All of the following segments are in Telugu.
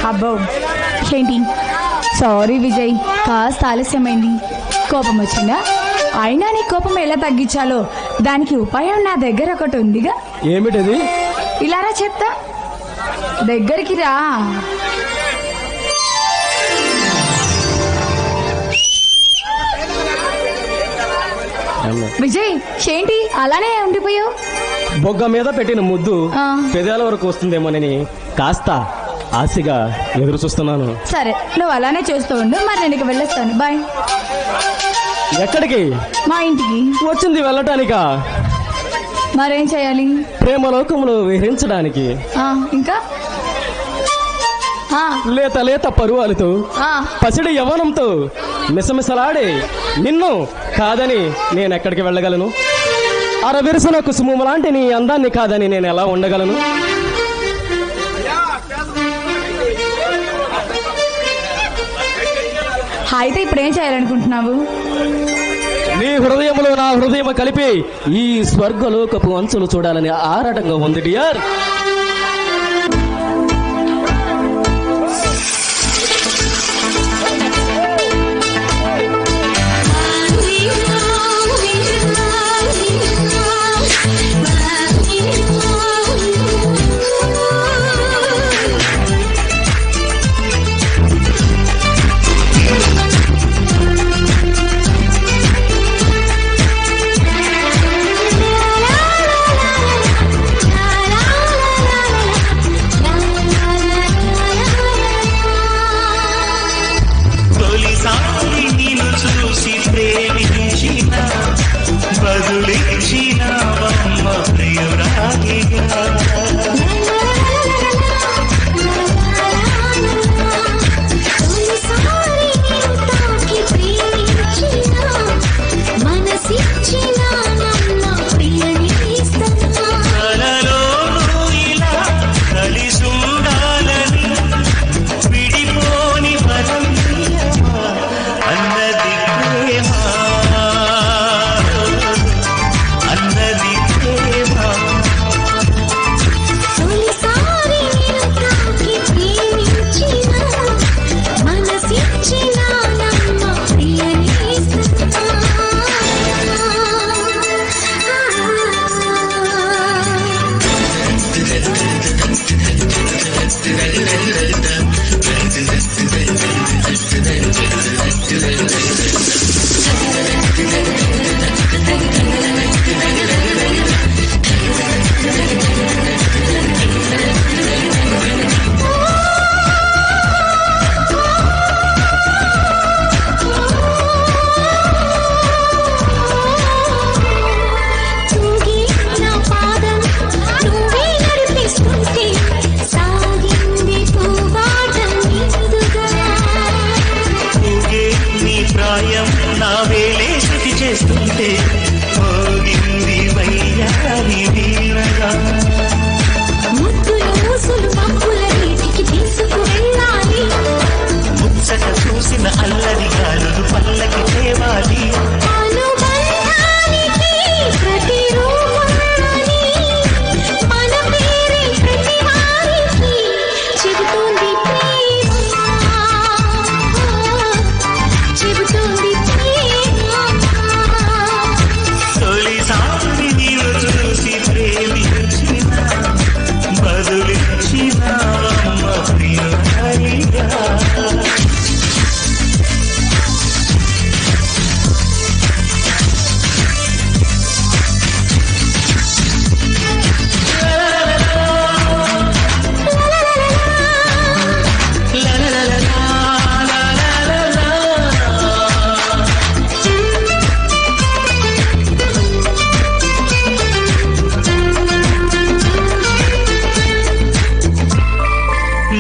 అబ్బో ఏంటి? సారీ విజయ్, కాస్త ఆలస్యమైంది. కోపం వచ్చిందా? అయినా నీ కోపం ఎలా తగ్గించాలో దానికి ఉపాయం నా దగ్గర ఒకటి ఉందిగా. ఏమిటది? ఇలారా చెప్తా, దగ్గరికి రా. విజయ్ ఏంటి అలానే ఉండిపోయావు? బొగ్గ మీద పెట్టిన ముద్దు పెదాల వరకు వస్తుందేమోనని కాస్త ఆశగా ఎదురు చూస్తున్నాను. సరే, నువ్వు అలానే చేస్తూ ఉండు. మరి నేను ఇక వెళ్ళొస్తాను. బాయ్. ఎక్కడికి? మా ఇంటికి. వచ్చింది వెళ్ళటానికా? మరేం చేయాలి? ప్రేమలోకంలో విహరించడానికి. ఇంకా లేత లేత పరువాలతో పసిడి యవ్వనంతో మిసమిసలాడే నిన్ను కాదని నేనెక్కడికి వెళ్ళగలను? అరవిరుసిన కుసుమం లాంటి నీ అందాన్ని కాదని నేను ఎలా ఉండగలను? అయితే ఇప్పుడు ఏం చేయాలనుకుంటున్నావు? నీ హృదయంలో నా హృదయం కలిపి ఈ స్వర్గలోకపు అంచులు చూడాలని ఆరాటంగా ఉంది డియర్.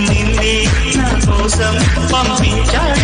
నిన్నే నా కోసం పంపించాడు